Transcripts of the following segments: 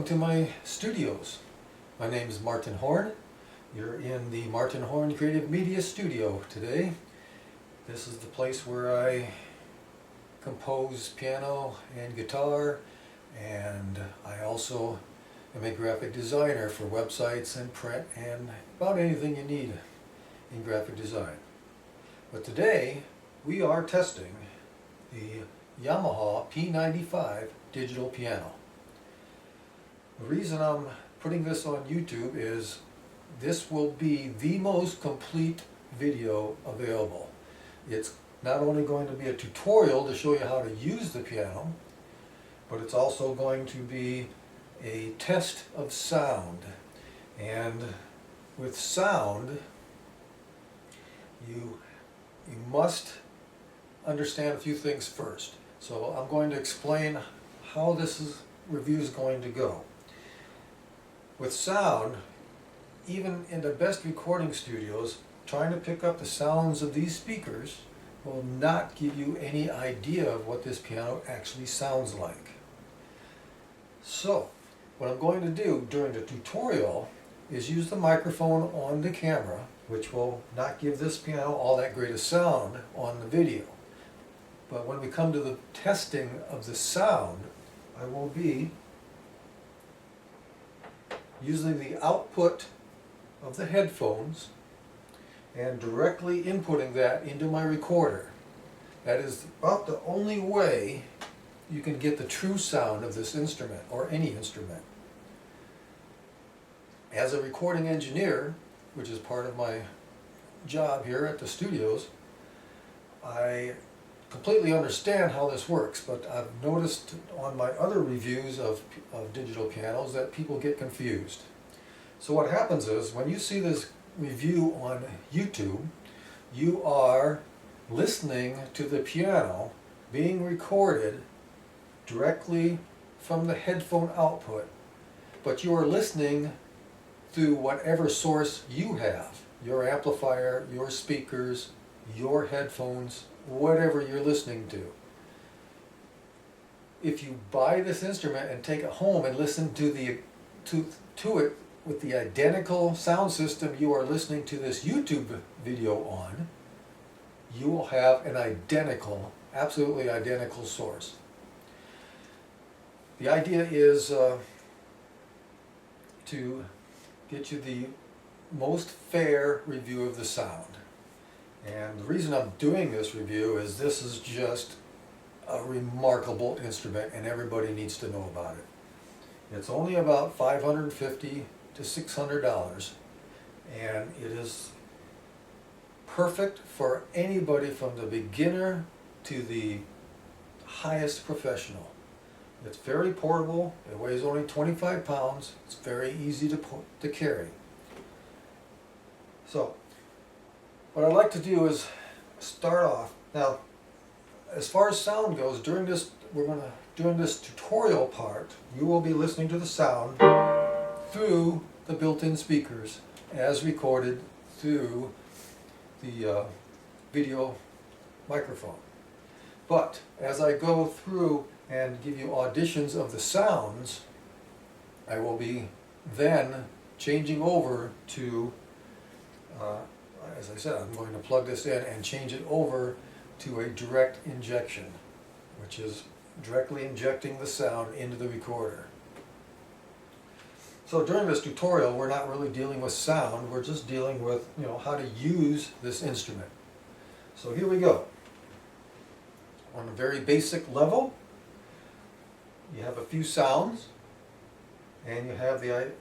to my studios. My name is Martin Horn. You're in the Martin Horn Creative Media Studio today. This is the place where I compose piano and guitar, and I also am a graphic designer for websites and print and about anything you need in graphic design. But today we are testing the Yamaha P95 Digital Piano. The reason I'm putting this on YouTube is this will be the most complete video available. It's not only going to be a tutorial to show you how to use the piano, but it's also going to be a test of sound. And with sound, you must understand a few things first. So I'm going to explain how this review is going to go. With sound, even in the best recording studios, trying to pick up the sounds of these speakers will not give you any idea of what this piano actually sounds like. So, what I'm going to do during the tutorial is use the microphone on the camera, which will not give this piano all that great a sound on the video. But when we come to the testing of the sound, I will be using the output of the headphones and directly inputting that into my recorder. That is about the only way you can get the true sound of this instrument, or any instrument. As a recording engineer, which is part of my job here at the studios, I completely understand how this works, but I've noticed on my other reviews of digital pianos that people get confused. So what happens is, when you see this review on YouTube, you are listening to the piano being recorded directly from the headphone output, but you are listening through whatever source you have, your amplifier, your speakers, your headphones, whatever you're listening to. If you buy this instrument and take it home and listen to it with the identical sound system you are listening to this YouTube video on, you will have an identical, absolutely identical source. The idea is to get you the most fair review of the sound. And the reason I'm doing this review is this is just a remarkable instrument and everybody needs to know about it. It's only about $550 to $600, and it is perfect for anybody from the beginner to the highest professional. It's very portable, it weighs only 25 pounds, it's very easy to carry. So, what I'd like to do is start off. Now, as far as sound goes, during this tutorial part, you will be listening to the sound through the built-in speakers as recorded through the video microphone. But as I go through and give you auditions of the sounds, I will be then changing over to as I said, I'm going to plug this in and change it over to a direct injection, which is directly injecting the sound into the recorder. So during this tutorial, we're not really dealing with sound, we're just dealing with, how to use this instrument. So here we go. On a very basic level, you have a few sounds, and you have the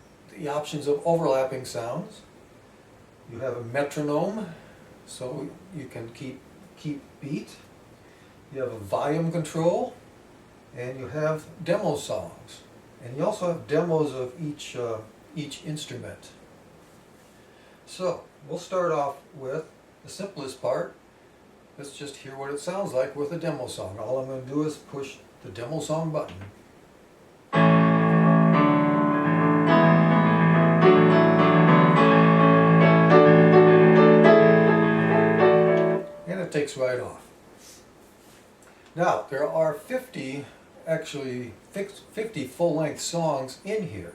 options of overlapping sounds. You have a metronome, so you can keep beat. You have a volume control, and you have demo songs. And you also have demos of each instrument. So, we'll start off with the simplest part. Let's just hear what it sounds like with a demo song. All I'm going to do is push the demo song button. Takes right off. Now, there are actually 50 full-length songs in here.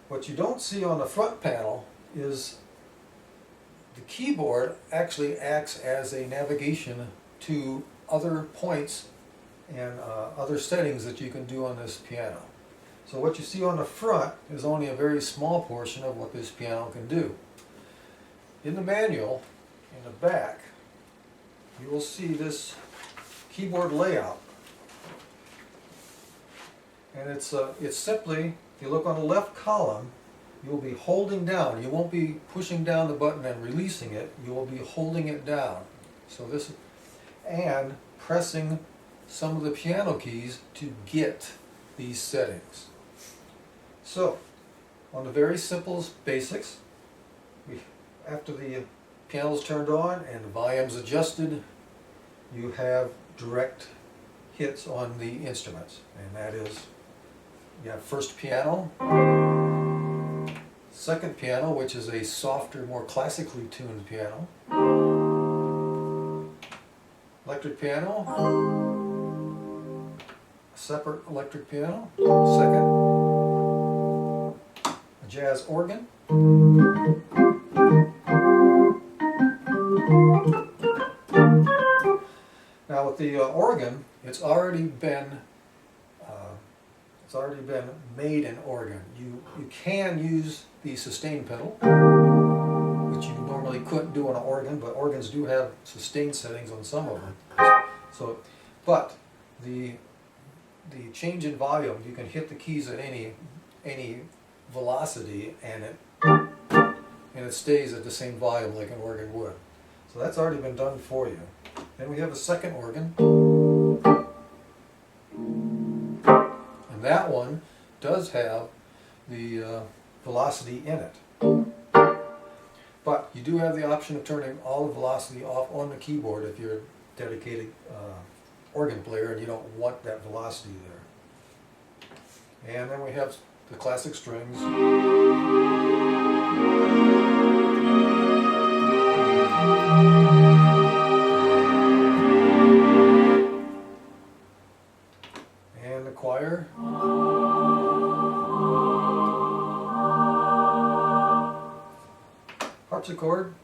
What you don't see on the front panel is the keyboard actually acts as a navigation to other points and other settings that you can do on this piano. So what you see on the front is only a very small portion of what this piano can do. In the manual, in the back, you will see this keyboard layout. And it's simply, if you look on the left column, you'll be holding down. You won't be pushing down the button and releasing it. You will be holding it down. So this, and pressing some of the piano keys to get these settings. So, on the very simple basics, after the piano's turned on and the volume's adjusted, you have direct hits on the instruments. And that is, you have first piano, second piano, which is a softer, more classically tuned piano, electric piano, a separate electric piano, second, a jazz organ, now with the organ, it's already been made an organ. You can use the sustain pedal, which you normally couldn't do on an organ, but organs do have sustain settings on some of them. So, but the change in volume, you can hit the keys at any velocity, and it stays at the same volume like an organ would. So that's already been done for you. Then we have a second organ. That one does have the velocity in it. But you do have the option of turning all the velocity off on the keyboard if you're a dedicated organ player and you don't want that velocity there. And then we have the classic strings. And the choir. Harpsichord.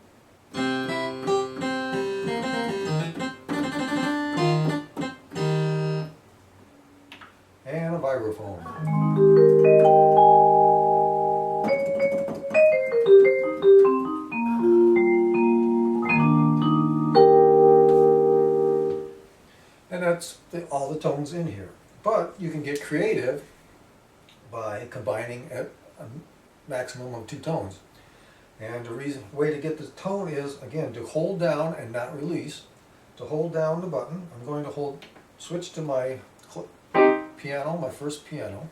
And a vibraphone. And that's all the tones in here. But you can get creative by combining at a maximum of 2 tones. And the way to get the tone is, again, to hold down and not release. To hold down the button, I'm going to switch to my piano, my first piano.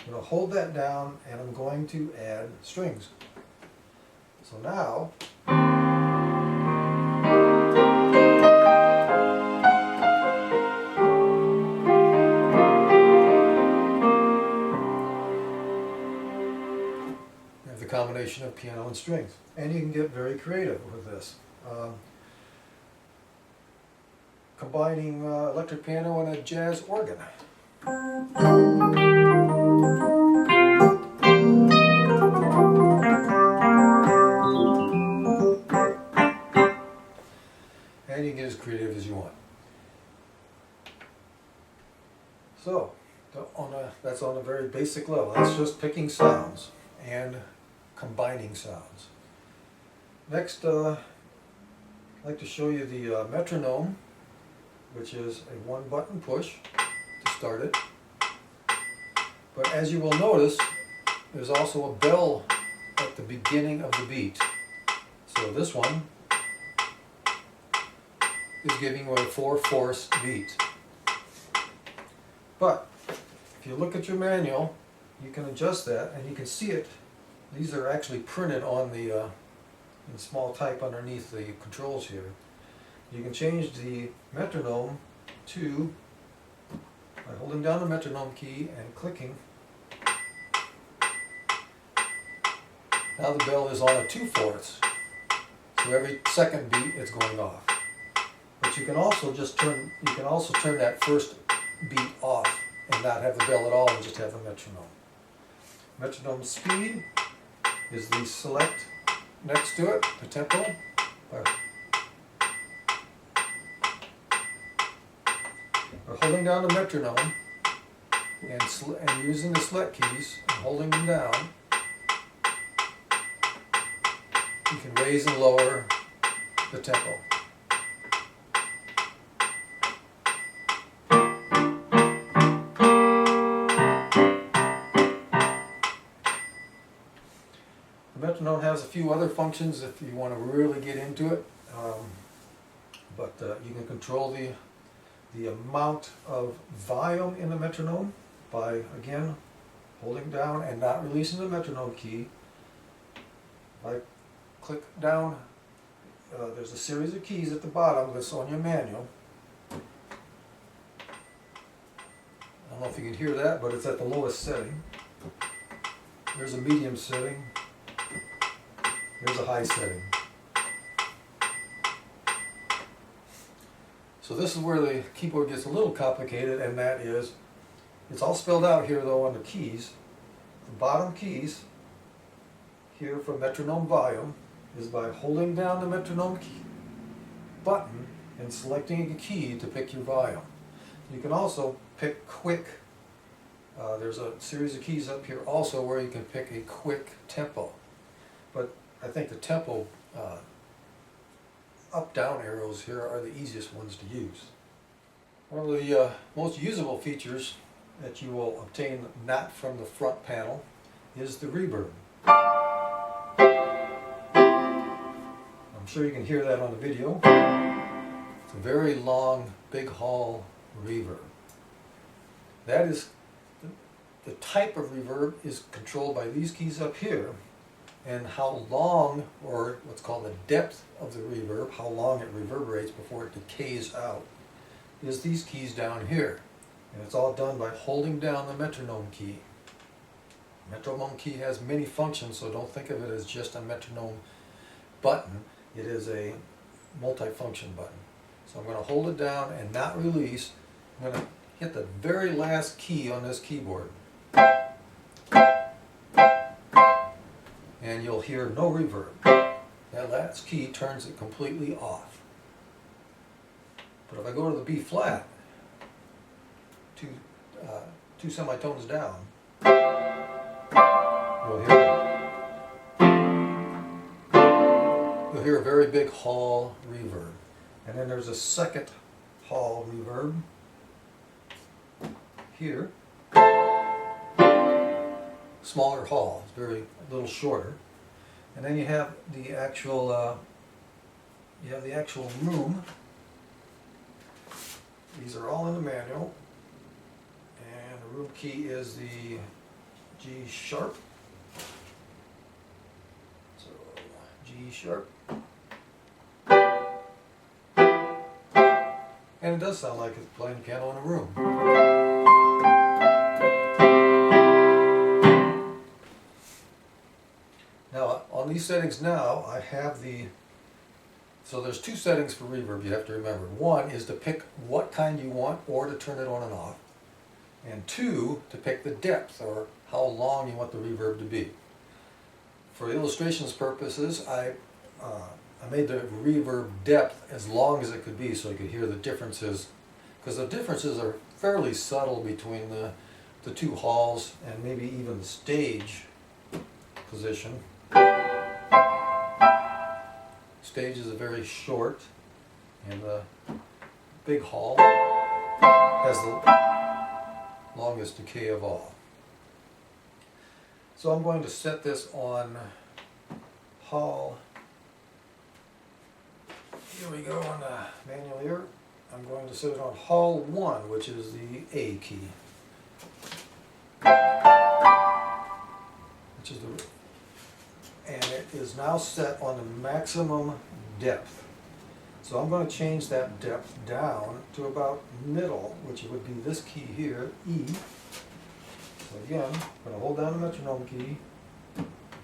I'm going to hold that down and I'm going to add strings. So now, the combination of piano and strings. And you can get very creative with this. Combining electric piano and a jazz organ. And you can get as creative as you want. So, that's on a very basic level. That's just picking sounds and combining sounds. Next, I'd like to show you the metronome, which is a 1-button push to start it. But as you will notice, there's also a bell at the beginning of the beat. So this one is giving you a 4/4 beat. But if you look at your manual, you can adjust that and you can see it. These are actually printed on the in small type underneath the controls here. You can change the metronome to, by holding down the metronome key and clicking. Now the bell is on a 2/4. So every second beat it's going off. But you can also turn that first beat off and not have the bell at all and just have the metronome. Metronome speed is the select next to it, the tempo. By holding down the metronome and using the select keys and holding them down, you can raise and lower the tempo. The metronome has a few other functions if you want to really get into it, but you can control the amount of volume in the metronome by, again, holding down and not releasing the metronome key. If I click down, there's a series of keys at the bottom that's on your manual. I don't know if you can hear that, but it's at the lowest setting. There's a medium setting. There's a high setting. So this is where the keyboard gets a little complicated, and that is, it's all spelled out here though on the keys. The bottom keys here for metronome volume is by holding down the metronome key button and selecting a key to pick your volume. You can also pick quick. There's a series of keys up here also where you can pick a quick tempo. But I think the tempo up-down arrows here are the easiest ones to use. One of the most usable features that you will obtain not from the front panel is the reverb. I'm sure you can hear that on the video. It's a very long, big hall reverb. That is, the type of reverb is controlled by these keys up here, and how long, or what's called the depth of the reverb, how long it reverberates before it decays out, is these keys down here. And it's all done by holding down the metronome key. Metronome key has many functions, so don't think of it as just a metronome button. It is a multi-function button. So I'm going to hold it down and not release. I'm going to hit the very last key on this keyboard. And you'll hear no reverb. That last key turns it completely off. But if I go to the B flat, two semitones down, you'll hear a very big hall reverb. And then there's a second hall reverb here. Smaller hall, it's a little shorter. And then you have the actual room. These are all in the manual. And the room key is the G sharp. So G sharp. And it does sound like it's playing piano in a room. Now, on these settings now, I have so there's two settings for reverb you have to remember. One is to pick what kind you want or to turn it on and off. And two, to pick the depth or how long you want the reverb to be. For illustrations purposes, I made the reverb depth as long as it could be so you could hear the differences, because the differences are fairly subtle between the two halls and maybe even the stage position. Stage is a very short, and the big hall has the longest decay of all. So I'm going to set this on hall. Here we go on the manual here. I'm going to set it on hall 1, which is the A key. Which is and it is now set on the maximum depth. So I'm going to change that depth down to about middle, which would be this key here, E. So again, I'm going to hold down the metronome key,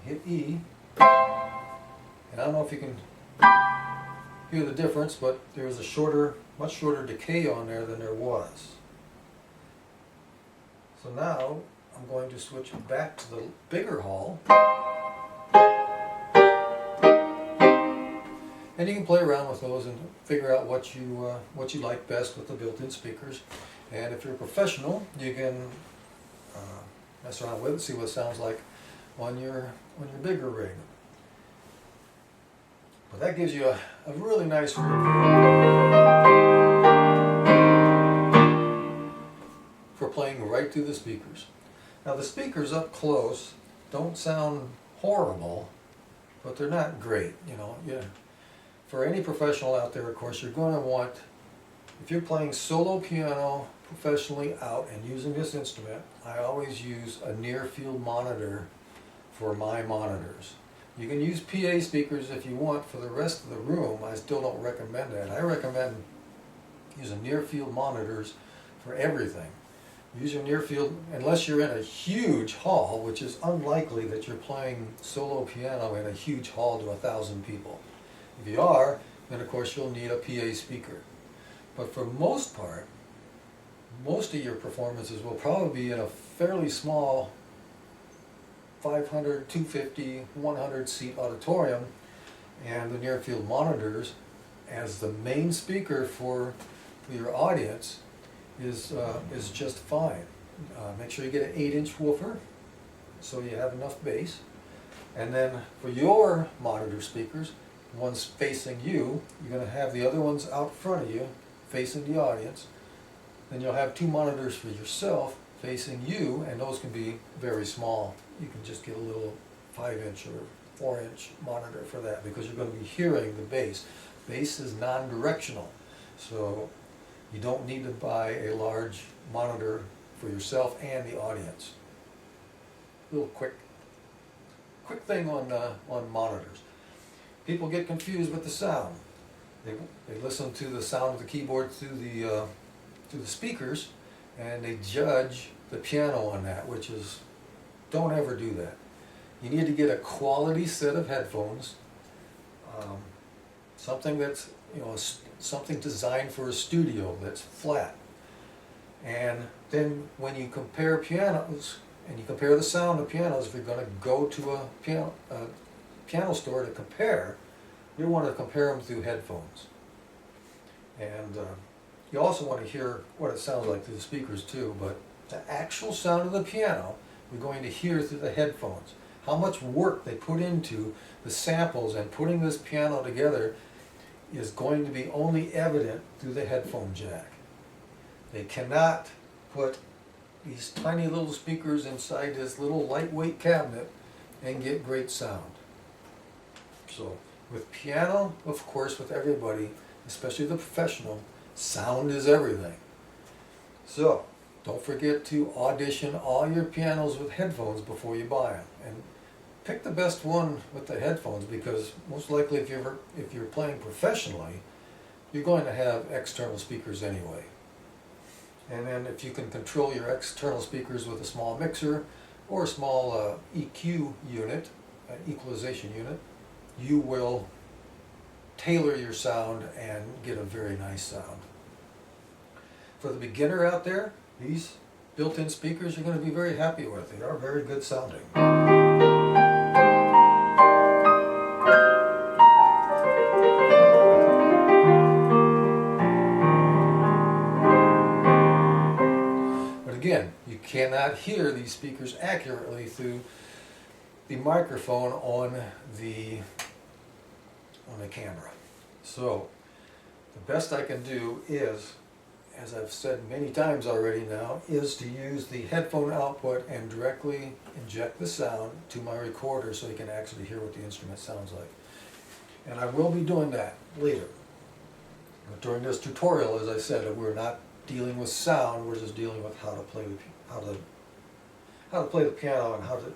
hit E, and I don't know if you can hear the difference, but there's a much shorter decay on there than there was. So now I'm going to switch back to the bigger hall. And you can play around with those and figure out what you like best with the built-in speakers. And if you're a professional, you can mess around with it, see what it sounds like on your bigger rig. But that gives you a really nice for playing right through the speakers. Now the speakers up close don't sound horrible, but they're not great, you know. Yeah. For any professional out there, of course, you're going to want, if you're playing solo piano professionally out and using this instrument, I always use a near field monitor for my monitors. You can use PA speakers if you want for the rest of the room. I still don't recommend that. I recommend using near field monitors for everything. Use your near field, unless you're in a huge hall, which is unlikely that you're playing solo piano in a huge hall to 1,000 people. If you are, then of course you'll need a PA speaker. But for most part, most of your performances will probably be in a fairly small 500, 250, 100 seat auditorium, and the near field monitors as the main speaker for your audience is just fine. Make sure you get an 8-inch woofer so you have enough bass. And then for your monitor speakers, the ones facing you, you're going to have the other ones out front of you facing the audience. Then you'll have 2 monitors for yourself facing you, and those can be very small. You can just get a little 5-inch or 4-inch monitor for that, because you're going to be hearing the bass. Bass is non-directional, so you don't need to buy a large monitor for yourself and the audience. Little quick thing on monitors. People get confused with the sound. They listen to the sound of the keyboard through the speakers, and they judge the piano on that, which is, don't ever do that. You need to get a quality set of headphones, something that's, you know, something designed for a studio that's flat. And then when you compare pianos, and you compare the sound of pianos, if you're going to go to a piano store to compare, you want to compare them through headphones. And you also want to hear what it sounds like through the speakers too, but the actual sound of the piano, you're going to hear through the headphones. How much work they put into the samples and putting this piano together is going to be only evident through the headphone jack. They cannot put these tiny little speakers inside this little lightweight cabinet and get great sound. So with piano, of course, with everybody, especially the professional, sound is everything. So don't forget to audition all your pianos with headphones before you buy them, and pick the best one with the headphones, because most likely if you're playing professionally, you're going to have external speakers anyway. And then if you can control your external speakers with a small mixer or a small EQ unit, equalization unit, you will tailor your sound and get a very nice sound. For the beginner out there, these built-in speakers you're going to be very happy with. They are very good sounding. But again, you cannot hear these speakers accurately through the microphone on the camera. So the best I can do is, as I've said many times already now, is to use the headphone output and directly inject the sound to my recorder so you can actually hear what the instrument sounds like. And I will be doing that later. But during this tutorial, as I said, we're not dealing with sound, we're just dealing with how to play the piano and how to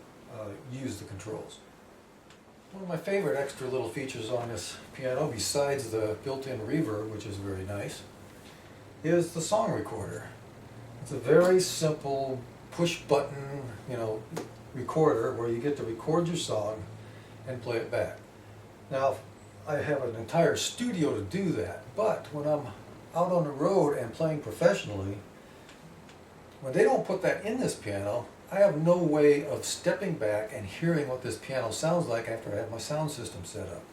use the controls. One of my favorite extra little features on this piano, besides the built-in reverb, which is very nice, is the song recorder. It's a very simple push-button, recorder where you get to record your song and play it back. Now, I have an entire studio to do that, but when I'm out on the road and playing professionally, when they don't put that in this piano, I have no way of stepping back and hearing what this piano sounds like after I have my sound system set up.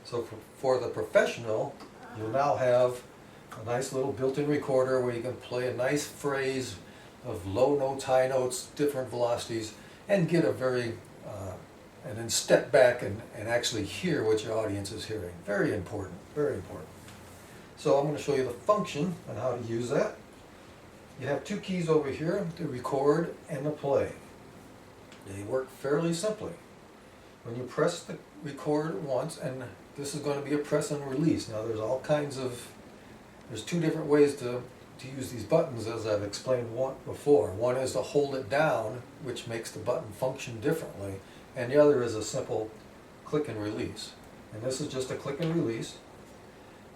So for the professional, you'll now have a nice little built-in recorder where you can play a nice phrase of low notes, high notes, different velocities, and get a and then step back and actually hear what your audience is hearing. Very important, very important. So I'm going to show you the function and how to use that. You have two keys over here, the record and the play. They work fairly simply. When you press the record once, and this is going to be a press and release. Now there's two different ways to use these buttons, as I've explained before. One is to hold it down, which makes the button function differently, and the other is a simple click and release. And this is just a click and release.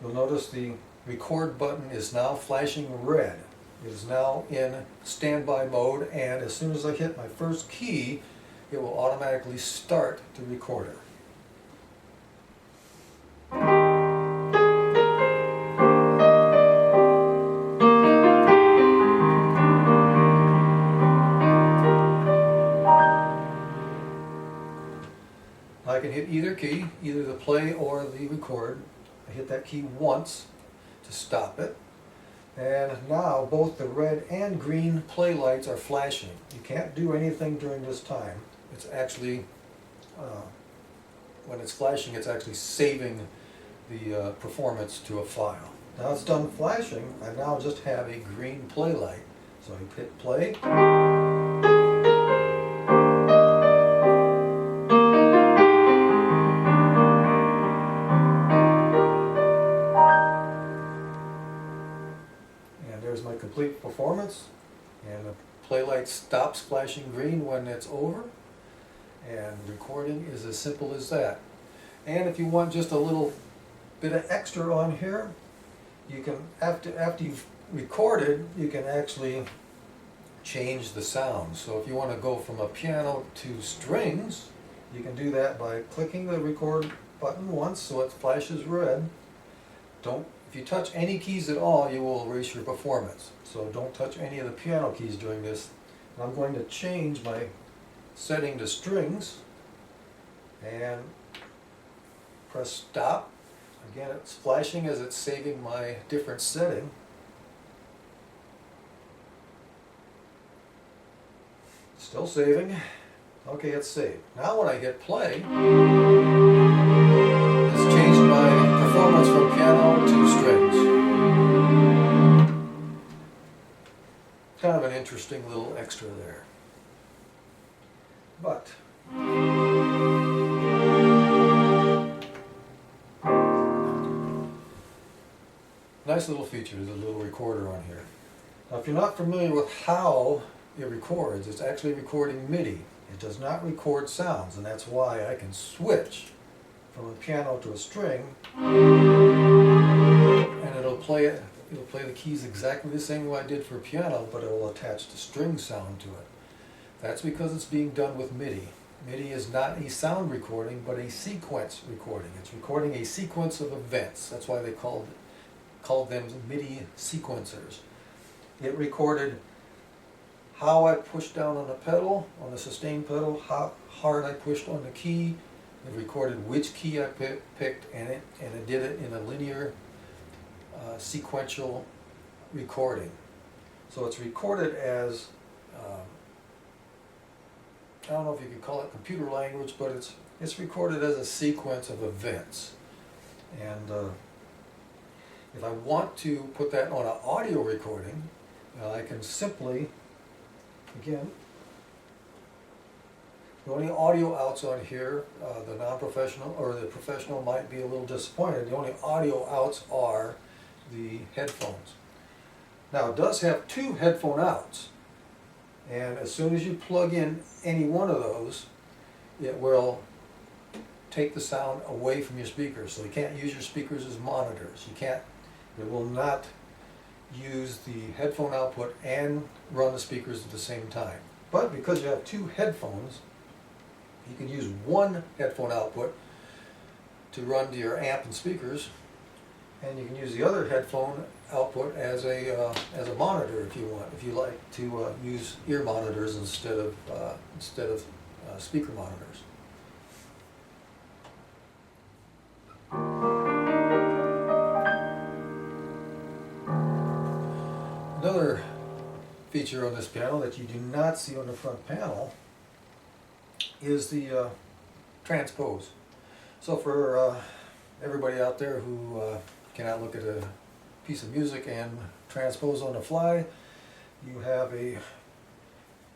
You'll notice the record button is now flashing red. It is now in standby mode, and as soon as I hit my first key, it will automatically start the recorder. I can hit either key, either the play or the record. I hit that key once to stop it. And now both the red and green play lights are flashing. You can't do anything during this time. It's actually, when it's flashing, it's actually saving the performance to a file. Now it's done flashing, I now just have a green play light. So I hit play. There's my complete performance, and the play light stops flashing green when it's over, and recording is as simple as that. And if you want just a little bit of extra on here, you can, after you've recorded, you can actually change the sound. So if you want to go from a piano to strings, you can do that by clicking the record button once so it flashes red. If you touch any keys at all, you will erase your performance. So don't touch any of the piano keys during this. And I'm going to change my setting to strings and press stop. Again, it's flashing as it's saving my different setting. Still saving. Okay, it's saved. Now when I hit play, it's changed my performance from piano to strings. Kind of an interesting little extra there. But nice little feature, there's a little recorder on here. Now if you're not familiar with how it records, it's actually recording Midi. It does not record sounds, and that's why I can switch from a piano to a string, and it'll play the keys exactly the same way I did for piano, but it will attach the string sound to it. That's because it's being done with Midi. Midi is not a sound recording, but a sequence recording. It's recording a sequence of events. That's why they called them Midi sequencers. It recorded how I pushed down on the pedal, on the sustain pedal, how hard I pushed on the key. It recorded which key I picked, and it did it in a linear sequential recording. So it's recorded as, I don't know if you could call it computer language, but it's recorded as a sequence of events. And if I want to put that on an audio recording, I can simply, again, the only audio outs on here, the non-professional or the professional might be a little disappointed. The only audio outs are the headphones. Now it does have two headphone outs, and as soon as you plug in any one of those, it will take the sound away from your speakers. So you can't use your speakers as monitors. It will not use the headphone output and run the speakers at the same time. But because you have two headphones, you can use one headphone output to run to your amp and speakers, And you can use the other headphone output as a monitor if you want. If you like to use ear monitors instead of speaker monitors. Another feature on this piano that you do not see on the front panel is the transpose. So for everybody out there who cannot look at a piece of music and transpose on the fly, you have a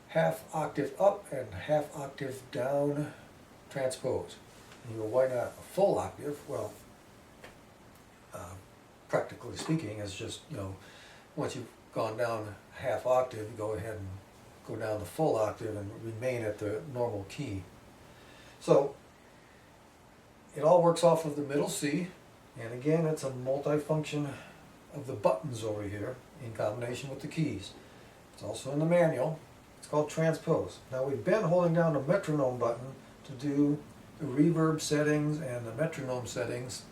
half octave up and half octave down transpose. And you go, why not a full octave? Well, practically speaking, it's just, you know, once you've gone down half octave, you go ahead and go down the full octave and remain at the normal key. So it all works off of the middle C, and again it's a multifunction of the buttons over here in combination with the keys. It's also in the manual. It's called transpose. Now we've been holding down the metronome button to do the reverb settings and the metronome settings,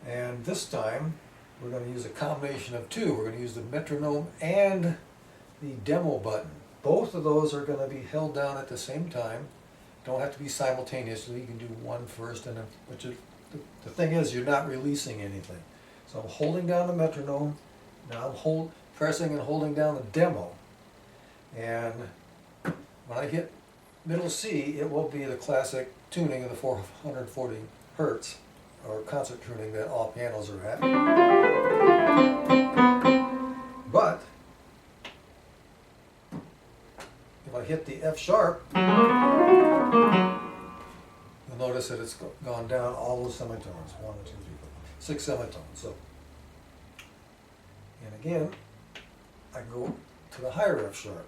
and this time we're going to use a combination of two. We're going to use the metronome and the demo button. Both of those are going to be held down at the same time. Don't have to be simultaneously. You can do one first, and then, the thing is, you're not releasing anything. So I'm holding down the metronome. Now I'm pressing and holding down the demo. And when I hit middle C, it will be the classic tuning of the 440 hertz, or concert tuning that all pianos are at. But if I hit the F sharp, you'll notice that it's gone down all those semitones. 1, 2, 3, 4, 6 semitones. So, and again, I go to the higher F sharp.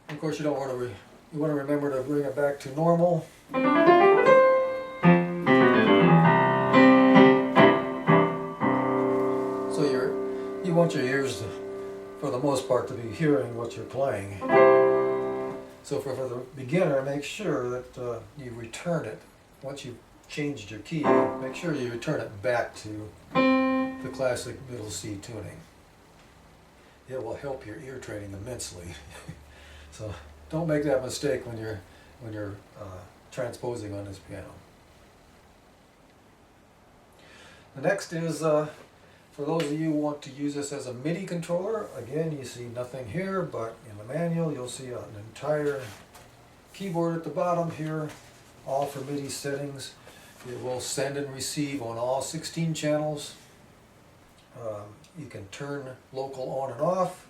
Of course, you want to remember to bring it back to normal. So you want your ears, for the most part, to be hearing what you're playing. So for the beginner, make sure that you return it. Once you've changed your key, make sure you return it back to the classic middle C tuning. It will help your ear training immensely. So don't make that mistake when you're transposing on this piano. The next is for those of you who want to use this as a Midi controller. Again, you see nothing here, but in the manual you'll see an entire keyboard at the bottom here, all for Midi settings. It will send and receive on all 16 channels. You can turn local on and off,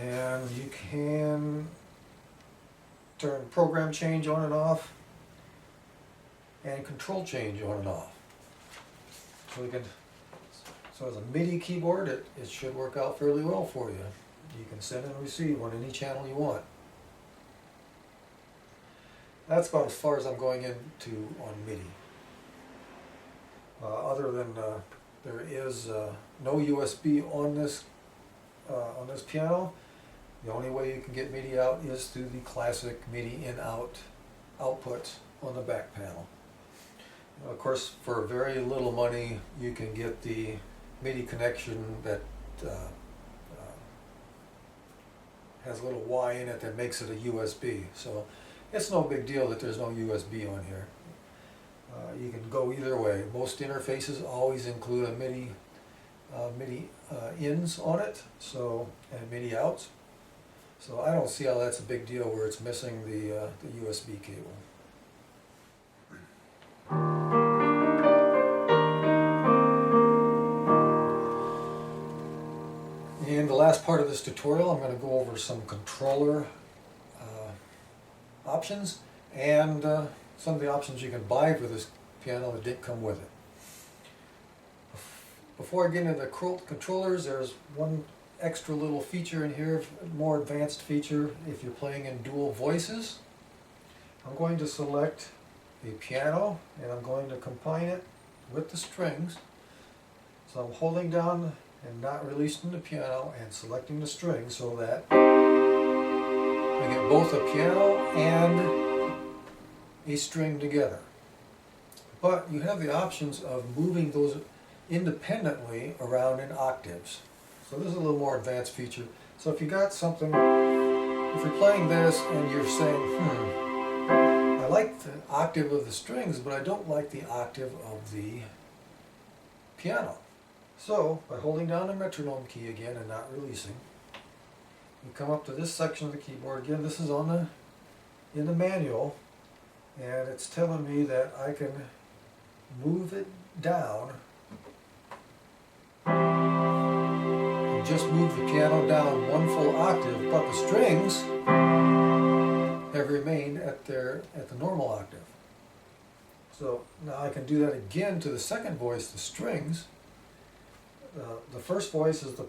and you can turn program change on and off, and control change on and off. So as a Midi keyboard, it should work out fairly well for you. You can send and receive on any channel you want. That's about as far as I'm going into on Midi. Other than there is no USB on this piano. The only way you can get Midi out is through the classic Midi in-out outputs on the back panel. Of course, for very little money, you can get the Midi connection that has a little Y in it that makes it a USB. So it's no big deal that there's no USB on here. You can go either way. Most interfaces always include a MIDI ins on it, and MIDI outs. So I don't see how that's a big deal where it's missing the USB cable. In the last part of this tutorial, I'm going to go over some controller options and some of the options you can buy for this piano that didn't come with it. Before I get into the controllers, there's one extra little feature in here, more advanced feature if you're playing in dual voices. I'm going to select a piano and I'm going to combine it with the strings So I'm holding down and not releasing the piano and selecting the string so that I get both a piano and a string together. But you have the options of moving those independently around in octaves. So this is a little more advanced feature. So if you got something, if you're playing this and you're saying, I like the octave of the strings, but I don't like the octave of the piano. So by holding down the metronome key again and not releasing, you come up to this section of the keyboard. Again, this is on in the manual, and it's telling me that I can move it down and just move the piano down one full octave, but the strings have remained at the normal octave. So now I can do that again to the second voice, the strings. The first voice is the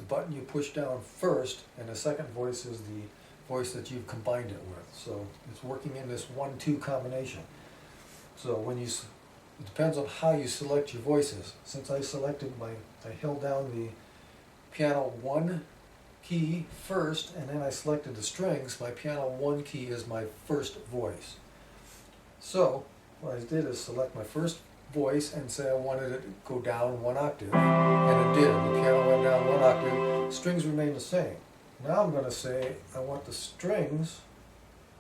button you push down first, and the second voice is the voice that you've combined it with. So it's working in this 1-2 combination. So it depends on how you select your voices. Since I held down the piano 1 key first, and then I selected the strings, my piano 1 key is my first voice. So what I did is select my first voice and say I wanted it to go down 1 octave, and it did. The piano went down 1 octave, strings remain the same. Now I'm going to say I want the strings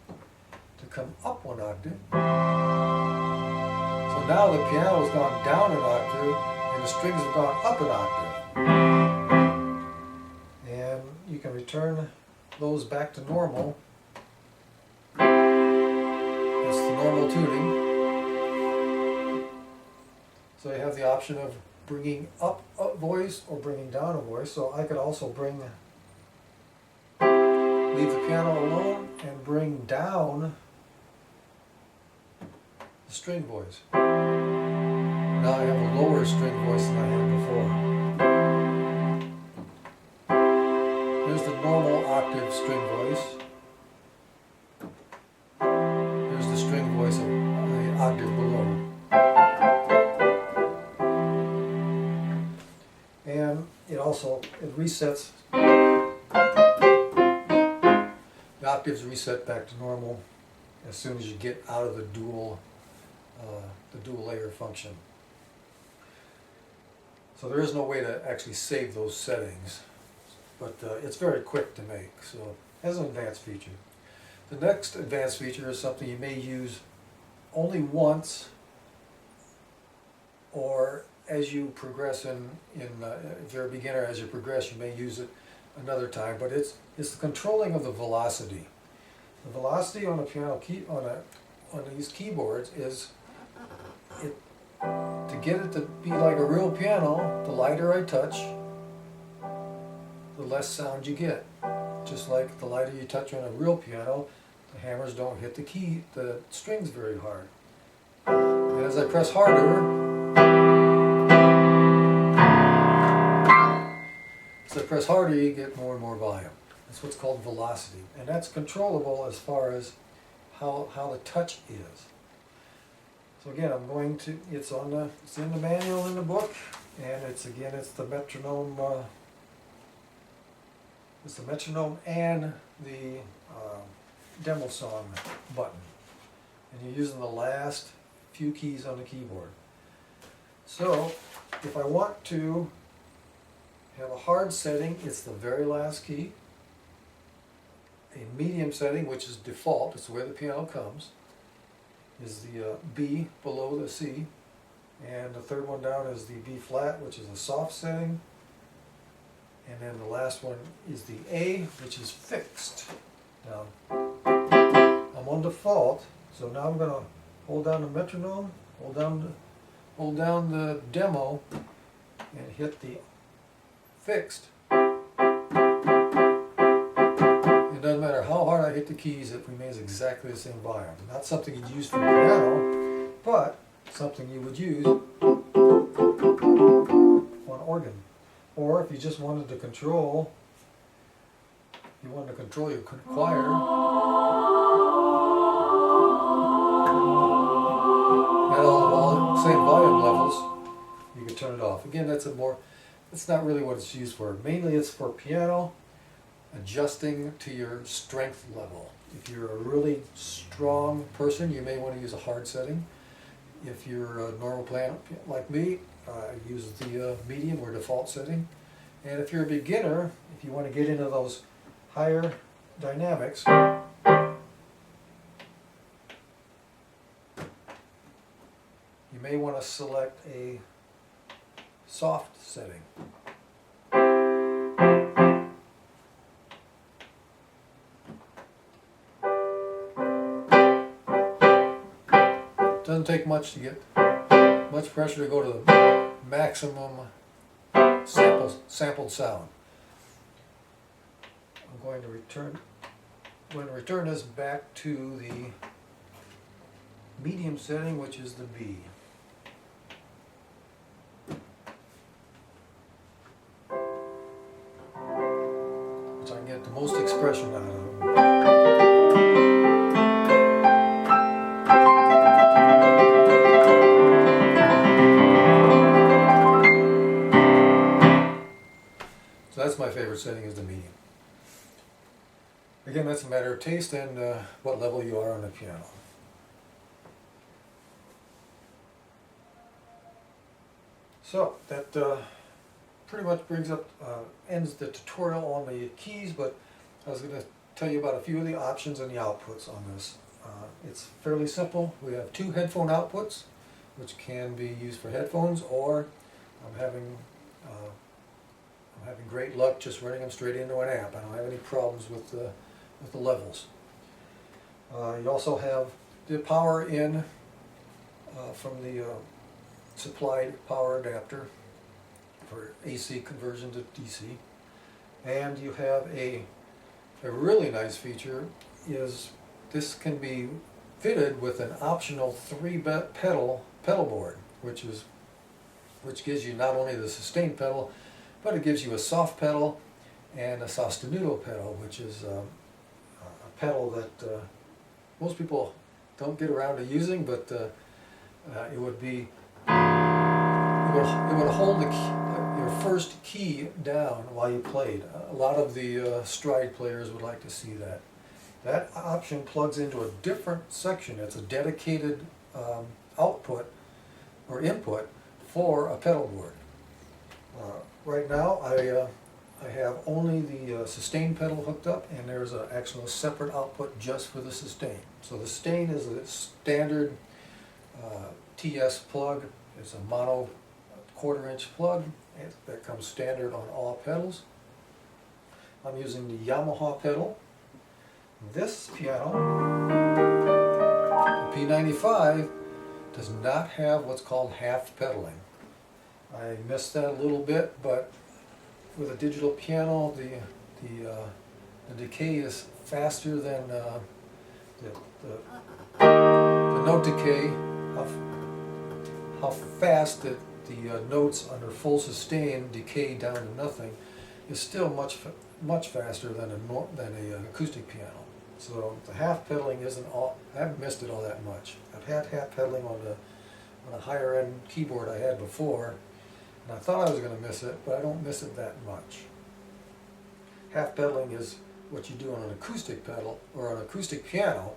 to come up 1 octave. So now the piano has gone down 1 octave and the strings have gone up 1 octave. And you can return those back to normal. That's the normal tuning. So you have the option of bringing up a voice or bringing down a voice. So I could also leave the piano alone and bring down the string voice. Now I have a lower string voice than I had before. Here's the normal octave string voice. Here's the string voice of the octave below. And it resets. The octaves reset back to normal as soon as you get out of the dual layer function. So there is no way to actually save those settings, but it's very quick to make, so as an advanced feature. The next advanced feature is something you may use only once, or as you progress if you're a beginner, as you progress you may use it another time, but it's the controlling of the velocity. The velocity on a piano key on these keyboards is to get it to be like a real piano. The lighter I touch, the less sound you get. Just like the lighter you touch on a real piano, the hammers don't hit the strings very hard. And as I press harder, you get more and more volume. That's what's called velocity, and that's controllable as far as how the touch is. So again, it's in the manual in the book, and it's the metronome. It's the metronome and the demo song button, and you're using the last few keys on the keyboard. So if I want to have a hard setting, it's the very last key. A medium setting, which is default, it's the way the piano comes, is the B below the C, and the third one down is the B flat, which is a soft setting, and then the last one is the A, which is fixed. Now, I'm on default, so now I'm going to hold down the metronome, hold down the demo, and hit the fixed. It doesn't matter how hard I hit the keys, it remains exactly the same volume. Not something you'd use for the piano, but something you would use on organ. Or if you just wanted to control, your choir, at all same volume levels, off. Again, that's not really what it's used for. Mainly it's for piano, adjusting to your strength level. If you're a really strong person, you may want to use a hard setting. If you're a normal player like me, use the medium or default setting. And if you're a beginner, if you want to get into those higher dynamics, you may want to select a soft setting. Doesn't take much to get much pressure to go to the maximum sampled sound. I'm going to return this back to the medium setting, which is the B. So I can get the most expression out of it. So that's my favorite setting, is the medium. Again, that's a matter of taste and what level you are on the piano. So that pretty much ends the tutorial on the keys, but I was going to tell you about a few of the options and the outputs on this. It's fairly simple. We have two headphone outputs, which can be used for headphones, or I'm having great luck just running them straight into an amp. I don't have any problems with the levels. You also have the power in from the supplied power adapter for AC conversion to DC. And you have a really nice feature is this can be fitted with an optional 3-pedal board, which gives you not only the sustain pedal, but it gives you a soft pedal and a sostenuto pedal, which is a pedal that most people don't get around to using, but it would hold your first key down while you played. A lot of the stride players would like to see that. That option plugs into a different section. It's a dedicated output or input for a pedal board. Right now I have only the sustain pedal hooked up, and there's an actual separate output just for the sustain. So the sustain is a standard TS plug. It's a mono 1/4-inch plug that comes standard on all pedals. I'm using the Yamaha pedal. This piano, the P95, does not have what's called half pedaling. I missed that a little bit, but with a digital piano, the decay is faster than the note decay. How fast the notes under full sustain decay down to nothing is still much faster than an acoustic piano. So the half pedaling isn't all. I haven't missed it all that much. I've had half pedaling on a higher end keyboard I had before, and I thought I was going to miss it, but I don't miss it that much. Half pedaling is what you do on an acoustic pedal or an acoustic piano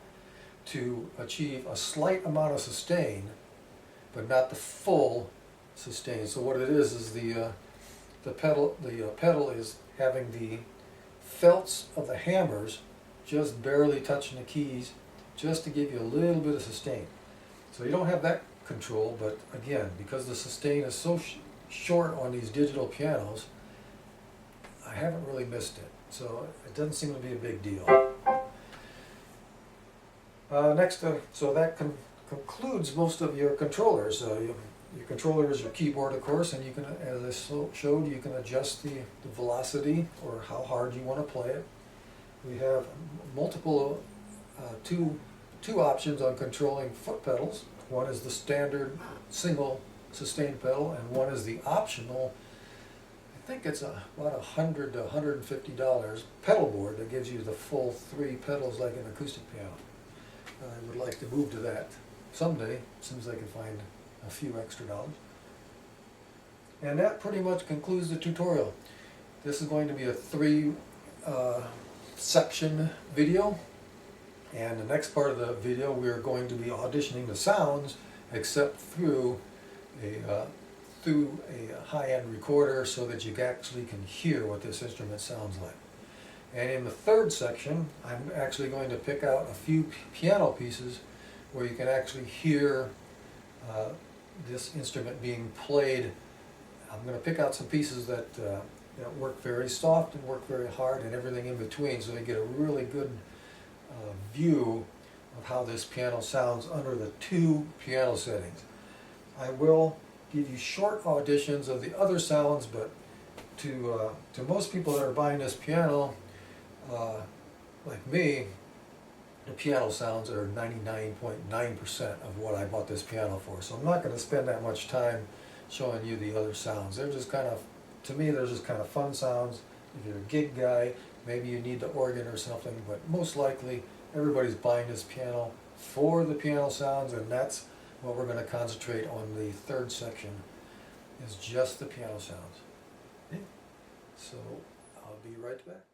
to achieve a slight amount of sustain, but not the full sustain. So what it is the pedal is having the felts of the hammers just barely touching the keys, just to give you a little bit of sustain. So you don't have that control, but again, because the sustain is so short on these digital pianos, I haven't really missed it. So it doesn't seem to be a big deal. So that concludes most of your controllers. Your controller is your keyboard, of course, and you can, as I showed, you can adjust the velocity or how hard you want to play it. We have multiple, two options on controlling foot pedals. One is the standard single sustain pedal, and one is the optional, I think it's about $100 to $150 pedal board that gives you the full 3 pedals like an acoustic piano. I would like to move to that someday, as soon as I can find a few extra dollars. And that pretty much concludes the tutorial. This is going to be a 3 section video, and the next part of the video we are going to be auditioning the sounds, except through a high-end recorder, so that you actually can hear what this instrument sounds like. And in the third section, I'm actually going to pick out a few piano pieces where you can actually hear this instrument being played. I'm going to pick out some pieces that work very soft and work very hard, and everything in between, so you get a really good view of how this piano sounds under the 2 piano settings. I will give you short auditions of the other sounds, but to most people that are buying this piano, like me, the piano sounds are 99.9% of what I bought this piano for. So I'm not going to spend that much time showing you the other sounds. They're just kind of, to me, they're just kind of fun sounds. If you're a gig guy, maybe you need the organ or something, but most likely everybody's buying this piano for the piano sounds, and that's what we're going to concentrate on. The third section is just the piano sounds. Okay? So I'll be right back.